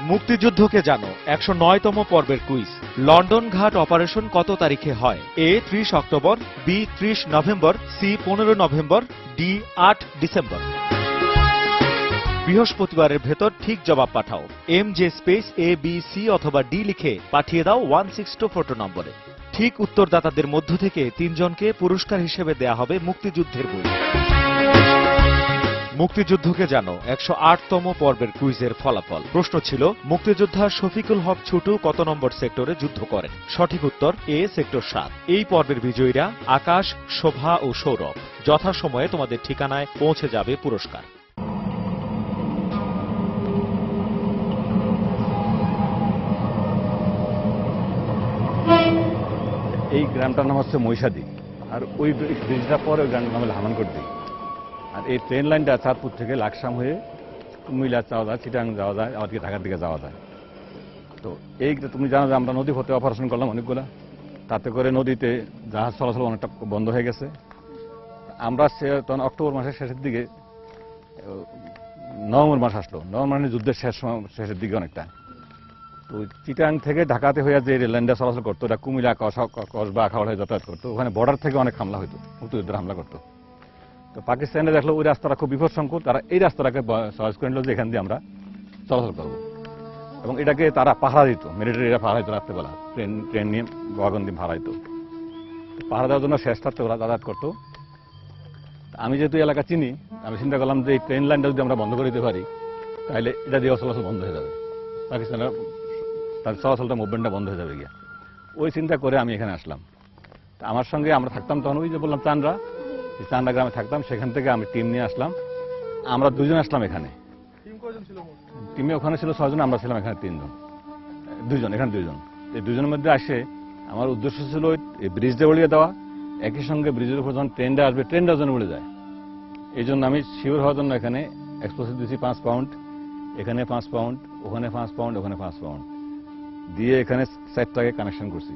Speaker 7: মুক্তিযুদ্ধকে জানো 109তম পর্বের কুইজ। লন্ডন ঘাট অপারেশন কত তারিখে হয়? A 30 October, B 30 November, C 15 November, D 8 December. বৃহস্পতিবারের ভেতর ঠিক জবাব পাঠাও। MJ স্পেস ABC অথবা ডি লিখে পাঠিয়ে দাও 16242 নম্বরে। ঠিক উত্তরদাতাদের মধ্য থেকে 3 জনকে পুরস্কার হিসেবে দেয়া হবে মুক্তিযুদ্ধের বই। মুক্তিযুদ্ধকে জানো 108তম পর্বের কুইজের ফলাফল। প্রশ্ন ছিল, মুক্তিযোদ্ধা শফিকুল হক ছোটু কত নম্বর সেক্টরে যুদ্ধ করেন? সঠিক উত্তর এ সেক্টর 7। এই পর্বের বিজয়ীরা আকাশ, শোভা ও সৌরভ। যথাসময়ে তোমাদের ঠিকানায় পৌঁছে যাবে পুরস্কার।
Speaker 2: এই গ্রামটার নাম হচ্ছে মহিষাদি, আর ওই ব্রিজটা পরে ওই গ্রামটার নাম হলো হামানকর্দি। আর এই ট্রেন লাইনটা চাঁদপুর থেকে লাকসাম হয়ে কুমিল্লা যাওয়া যায়, চিটাং যাওয়া যায়, আবার ঢাকার দিকে যাওয়া যায়। তো এই তুমি জানো যে আমরা নদী পথে অপারেশন করলাম অনেকগুলা, তাতে করে নদীতে জাহাজ চলাচল অনেকটা বন্ধ হয়ে গেছে। আমরা তখন অক্টোবর মাসের শেষের দিকে, নভেম্বর মাস আসলো, নভেম্বর মানে যুদ্ধের শেষের দিকে অনেকটা। তো চিটাং থেকে ঢাকাতে হয়ে যে রেল লাইনটা চলাচল করতো, এটা কুমিল্লা, কসবা, আখাউড়া হয়ে যাতায়াত করতো। ওখানে বর্ডার থেকে অনেক হামলা হইতো, মুক্তিযোদ্ধারা হামলা করতো। তো পাকিস্তানে দেখলো ওই রাস্তাটা খুব বিপদসংকুল, তারা এই রাস্তাটাকে চয়েস করে নিল যে এখান দিয়ে আমরা চলাচল করবো। এবং এটাকে তারা পাহারা দিত, মিলিটারিরা পাহারা দিত রাত্রেবেলা, ট্রেন নিয়ে ওয়াগন দিয়ে পাহারা দিত। পাহারা দেওয়ার জন্য শেষ রাত্রে ওরা যাতায়াত করতো। আমি যেহেতু এলাকা চিনি, আমি চিন্তা করলাম যে এই ট্রেন লাইনটা যদি আমরা বন্ধ করে দিতে পারি, তাহলে এটা দিয়ে চলাচল বন্ধ হয়ে যাবে, পাকিস্তানের তার চলাচলটা মুভমেন্টটা বন্ধ হয়ে যাবে গিয়া। ওই চিন্তা করে আমি এখানে আসলাম। আমার সঙ্গে আমরা থাকতাম তখন ওই যে বললাম চান্দ্রা গ্রামে থাকতাম, সেখান থেকে আমি টিম নিয়ে আসলাম। আমরা 2 জন আসলাম এখানে,
Speaker 3: টিম কয়জন ছিল মোট?
Speaker 2: টিমে ওখানে ছিল 6 জন, আমরা ছিলাম এখানে 3 জন। দুইজন, এখানে দুইজন। এই দুজনের মধ্যে আসে আমার উদ্দেশ্য ছিল এই ব্রিজটা উড়িয়ে দেওয়া, একই সঙ্গে ব্রিজের উপর যখন ট্রেনটা আসবে ট্রেনটা যেন উড়ে যায়। এই জন্য আমি শিওর হওয়ার জন্য এখানে এক্সপ্লোসিভ দিয়েছি 5 পাউন্ড, এখানে 5 পাউন্ড, ওখানে 5 পাউন্ড, ওখানে 5 পাউন্ড দিয়ে এখানে সাইডটাকে কানেকশন করছি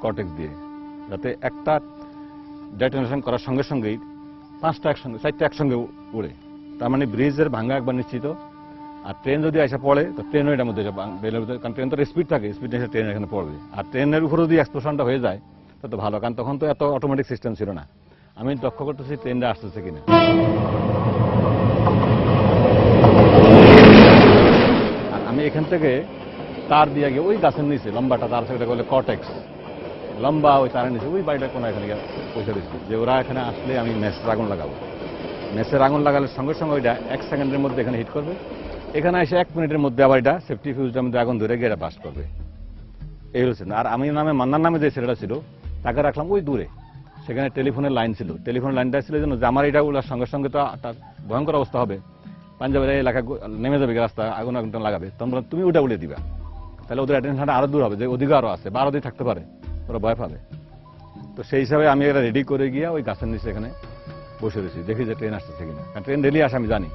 Speaker 2: কর্টেক্স দিয়ে, যাতে একটা ডেটোনেশন করার সঙ্গে সঙ্গেই 5টা একসঙ্গে 4টা একসঙ্গে উড়ে। তার মানে ব্রিজের ভাঙা একবার নিশ্চিত। আর ট্রেন যদি এসে পড়ে তো ট্রেনও এটার মধ্যে, কারণ ট্রেন তো স্পিড থাকে, স্পিড এসে ট্রেন এখানে পড়বে। আর ট্রেনের উপরে যদি এক্সপ্লোশনটা হয়ে যায় তো ভালো, কারণ তখন তো এত অটোমেটিক সিস্টেম ছিল না। আমি লক্ষ্য করতেছি ট্রেনটা আসতেছে কিনা। আর আমি এখান থেকে তার দিয়ে গিয়ে ওই গাছের নিচে লম্বাটা তার থেকে বলে কটেক্স, লম্বা ওই তারের নিচে ওই বাড়িটা কোনো এখানে পৌঁছে দিচ্ছি যে ওরা এখানে আসলে আমি মেসের আগুন লাগাবো। মেসের আগুন লাগালে সঙ্গে সঙ্গে ওইটা 1 সেকেন্ডের মধ্যে এখানে হিট করবে, এখানে এসে 1 মিনিটের মধ্যে আবার এটা সেফটি ফিউজটার মধ্যে আগুন ধরে গিয়ে এটা বাস্ট করবে। এই হচ্ছে। আর আমি নামে মান্নার নামে যে ছেলেটা ছিল তাকে রাখলাম ওই দূরে, সেখানে টেলিফোনের লাইন ছিল। টেলিফোনের লাইনটা ছিল জন্য যে আমার এটা উড়ার সঙ্গে সঙ্গে তো তার ভয়ঙ্কর অবস্থা হবে, পাঞ্জাবের এলাকা নেমে যাবে রাস্তা, আগুন আগুনটা লাগাবে, তখন তুমি ওটা উড়ে দিবা, তাহলে ওদের অ্যাটেনশনটা আরো দূর হবে, যে ওদিকে আরো আছে বা আরো দিকে থাকতে পারে, ওরা ভয় পাবে। তো সেই হিসাবে আমি এটা রেডি করে গিয়ে ওই গাছের নিচে এখানে বসে রয়েছি, দেখি যে ট্রেন আসতেছে কিনা। কারণ ট্রেন ডেলি আসে আমি জানি।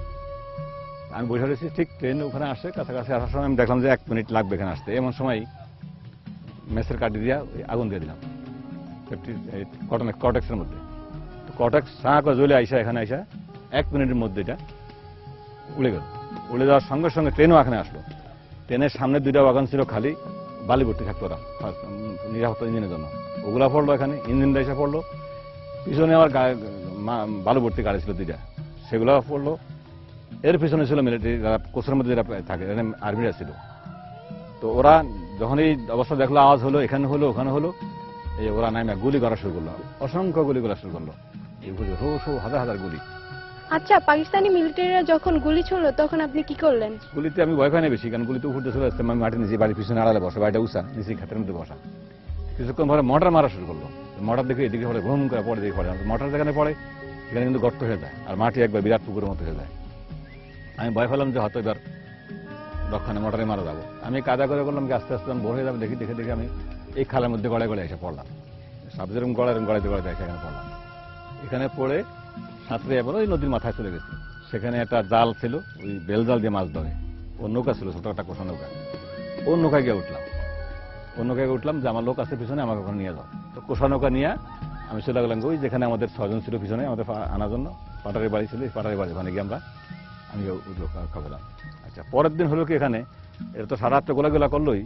Speaker 2: আমি বসে রয়েছি, ঠিক ট্রেন ওখানে আসে, কাছাকাছি আসার সময় আমি দেখলাম যে 1 মিনিট লাগবে এখানে আসতে। এমন সময় মেসের কাটি দিয়ে আগুন দিয়ে দিলাম কটেক্সের মধ্যে। তো কটেক্স সাঁ করে জ্বলে আইসা এখানে আইসা 1 মিনিটের মধ্যে এটা উড়ে গেল। উড়ে যাওয়ার সঙ্গে সঙ্গে ট্রেনও এখানে আসলো। ট্রেনের সামনে 2টা বাগান ছিল খালি, বালি ভর্তি থাকতো ওরা নিরাপত্তা ইঞ্জিনের জন্য, ওগুলা পড়লো এখানে, ইঞ্জিনটা এসে পড়লো। পিছনে আমার বালু ভর্তি গাড়ি ছিল 2টা, সেগুলো পড়লো। এর পিছনে ছিল মিলিটারি, যারা কোচের মধ্যে যারা থাকে, আর্মিরা ছিল। তো ওরা যখন এই অবস্থা দেখলো, আওয়াজ হলো, এখানে হলো, ওখানে হলো, এই ওরা নামে গুলি করা শুরু করলো, অসংখ্য গুলি করা শুরু করলো, হাজার হাজার গুলি।
Speaker 4: আচ্ছা, পাকিস্তানি মিলিটারিরা যখন গুলি ছুড়লো তখন আপনি কি করলেন?
Speaker 2: গুলিতে আমি ভয় পাই না বেশি, কারণ গুলিতে উঠতে চলে আসছে। আমি মাটি নিচে বাড়ির পিছনে আড়ালে বসা, বাড়িটা উঁচা, নিচে খাটের মধ্যে বসা। কিছুক্ষণ পরে মোটর মারা শুরু করলো। মোটর দেখে এদিকে পড়ে, ঘুম করে পড়ে, দিকে পড়ে। মোটর যেখানে পড়ে সেখানে কিন্তু গর্ত হয়ে যায়, আর মাটি একবার বিরাট পুকুরের মতো হয়ে যায়। আমি ভয় পেলাম যে হয়তো এবার দক্ষিণে মোটরে মারা যাবো। আমি কাদা করে বললাম যে আস্তে আস্তে আমি বড় হয়ে যাবে, দেখি দেখে দেখে আমি এই খালের মধ্যে গড়ায় গড়ে এসে পড়লাম। সব যেরকম গড়ায় গড়াইতে গড়াইতে এসে এখানে পড়লাম। এখানে পড়ে সাঁতরে এবার ওই নদীর মাথায় চলে গেছি। সেখানে একটা জাল ছিল, ওই বেল জাল দিয়ে মাছ ধরে। ওর নৌকা ছিল, ছোট একটা কোষা নৌকা। ওর নৌকায় গিয়ে উঠলাম। ওর নৌকায় উঠলাম যে আমার লোক আছে পিছনে, আমাকে ওখানে নিয়ে যাও। তো কোষা নৌকা নিয়ে আমি চলে গেলাম ওই যেখানে আমাদের 6 জন ছিল পিছনে আমাদের আনার জন্য, পাটারি বাড়ি ছিল, এই পাটারি বাড়ি ওখানে গিয়ে আমি খাবেলাম। আচ্ছা, পরের দিন হলো কি, এখানে এটা তো সারা রাত্রে গোলাগুলা করলোই,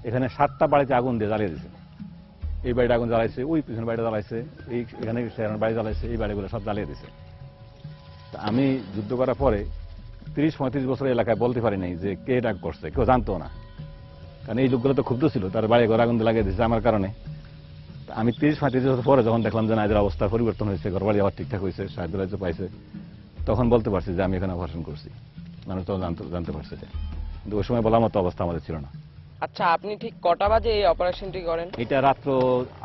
Speaker 2: এখানে 7টা বাড়িতে আগুন দিয়ে জ্বালিয়ে দিয়েছে। এই বাড়িটা আগুন জ্বালাইছে, ওই পিছনে বাড়িটা জ্বালাইছে, এখানে বাড়ি জ্বালাইছে, এই বাড়িগুলো সব জ্বালিয়ে দিয়েছে। আমি যুদ্ধ করার পরে 30-35 বছর এলাকায় বলতে পারি নাই যে কে এটা করছে, কেউ জানতো না, কারণ এই লোকগুলো তো ক্ষুব্ধ ছিল, তার বাড়ি ঘর আগুন লাগিয়ে দিয়েছে আমার কারণে। আমি 30-35 বছর পরে যখন দেখলাম যে না, এদের অবস্থা পরিবর্তন হয়েছে, ঘর বাড়ি আবার ঠিকঠাক হয়েছে, সাহায্য রাজ্য পাইছে, তখন বলতে পারছি যে আমি এখানে অপারেশন করছি। মানুষ তো জানতে পারছে, কিন্তু ওই সময় বলার মতো অবস্থা আমাদের ছিল না।
Speaker 6: আচ্ছা, আপনি ঠিক কটা বাজে এই অপারেশনটি করেন?
Speaker 2: এটা রাত্র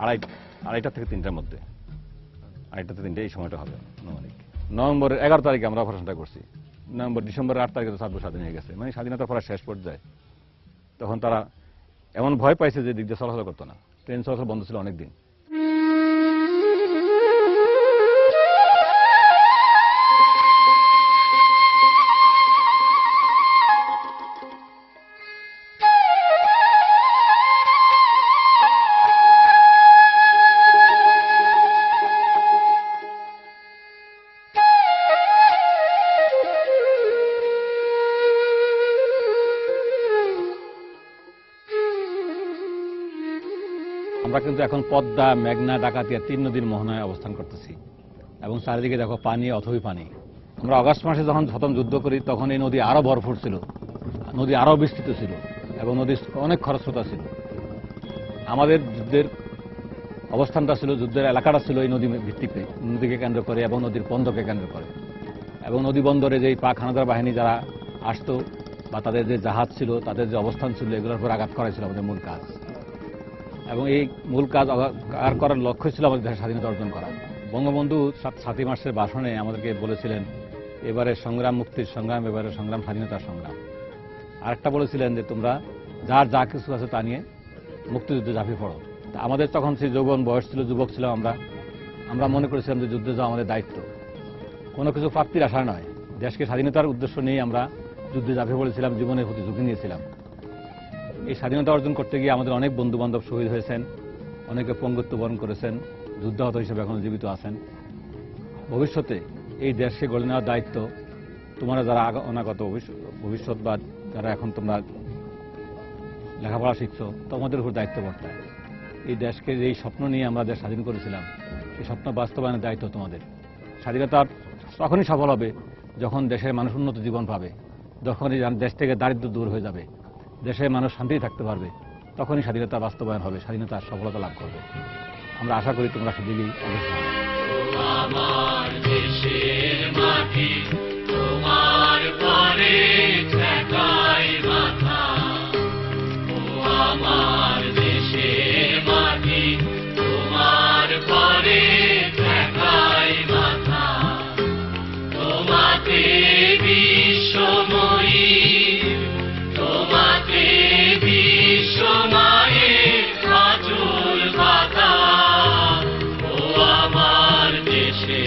Speaker 2: 2:30 থেকে 3টার মধ্যে, 2:30 থেকে 3টে এই সময়টা হবে। নভেম্বরের 11 তারিখে আমরা অপারেশনটা করছি। ডিসেম্বরের 8 তারিখে তো সাতপুর স্বাধীন হয়ে গেছে, মানে স্বাধীনতা পড়া শেষ পর্যায়ে। তখন তারা এমন ভয় পাইছে যে দিক দিয়ে চলাচল করতো না, ট্রেন চলাচল বন্ধ ছিল অনেকদিন। আমরা কিন্তু এখন পদ্মা, মেঘনা, ডাকাতিয়া 3 নদীর মোহনায় অবস্থান করতেছি, এবং চারিদিকে দেখো পানি, অথই পানি। আমরা আগস্ট মাসে যখন প্রথম যুদ্ধ করি তখন এই নদী আরো ভরপুর ছিল, নদী আরো বিস্তৃত ছিল, এবং নদীর অনেক খরস্রোতা ছিল। আমাদের যুদ্ধের অবস্থানটা ছিল, যুদ্ধের এলাকাটা ছিল এই নদী ভিত্তিতে, নদীকে কেন্দ্র করে এবং নদীর বন্দরকে কেন্দ্র করে। এবং নদী বন্দরে যে পাক হানাদার বাহিনী যারা আসতো বা তাদের যে জাহাজ ছিল, তাদের যে অবস্থান ছিল, এগুলোর উপর আঘাত করা ছিল আমাদের মূল কাজ। এবং এই মূল কাজ করার লক্ষ্য ছিল আমাদের দেশের স্বাধীনতা অর্জন করা। বঙ্গবন্ধু 7ই মার্চের ভাষণে আমাদেরকে বলেছিলেন, এবারে সংগ্রাম মুক্তির সংগ্রাম, এবারে সংগ্রাম স্বাধীনতার সংগ্রাম। আরেকটা বলেছিলেন যে তোমরা যার যা কিছু আছে তা নিয়ে মুক্তিযুদ্ধে ঝাঁপিয়ে পড়ো। তা আমাদের তখন সেই যৌবন বয়স ছিল, যুবক ছিলাম আমরা মনে করেছিলাম যে যুদ্ধে যাওয়া আমাদের দায়িত্ব, কোনো কিছু প্রাপ্তির আশা নয়। দেশকে স্বাধীনতার উদ্দেশ্য নিয়ে আমরা যুদ্ধে ঝাঁপিয়ে পড়েছিলাম, জীবনের প্রতি ঝুঁকি নিয়েছিলাম। এই স্বাধীনতা অর্জন করতে গিয়ে আমাদের অনেক বন্ধু বান্ধব শহীদ হয়েছেন, অনেকে পঙ্গুত্ব বরণ করেছেন, যুদ্ধাহত হিসেবে এখন জীবিত আছেন। ভবিষ্যতে এই দেশকে গড়ে নেওয়ার দায়িত্ব তোমরা যারা অনাগত ভবিষ্যৎ বা যারা এখন তোমরা লেখাপড়া শিখছো, তোমাদের উপর দায়িত্ব বর্তায়। এই দেশকে এই স্বপ্ন নিয়ে আমরা দেশ স্বাধীন করেছিলাম, এই স্বপ্ন বাস্তবায়নের দায়িত্ব তোমাদের। স্বাধীনতা তখনই সফল হবে যখন দেশের মানুষ উন্নত জীবন পাবে, যখন এই দেশ থেকে দারিদ্র্য দূর হয়ে যাবে, দেশের মানুষ শান্তিতে থাকতে পারবে, তখনই স্বাধীনতা বাস্তবায়ন হবে, স্বাধীনতার সফলতা লাভ করবে। আমরা আশা করি তোমরা সেদিকেই অগ্রসর হবে।
Speaker 8: আমার দেশের মাটি তোমার পরে ঠেকাই মাথা, ও আমার দেশের মাটি তোমার পরে ঠেকাই মাথা। তোমাতে বিশ্বময়ী, তোমাতে বিশ্বমায়ের আঁচল পাতা, ও আমার দেশে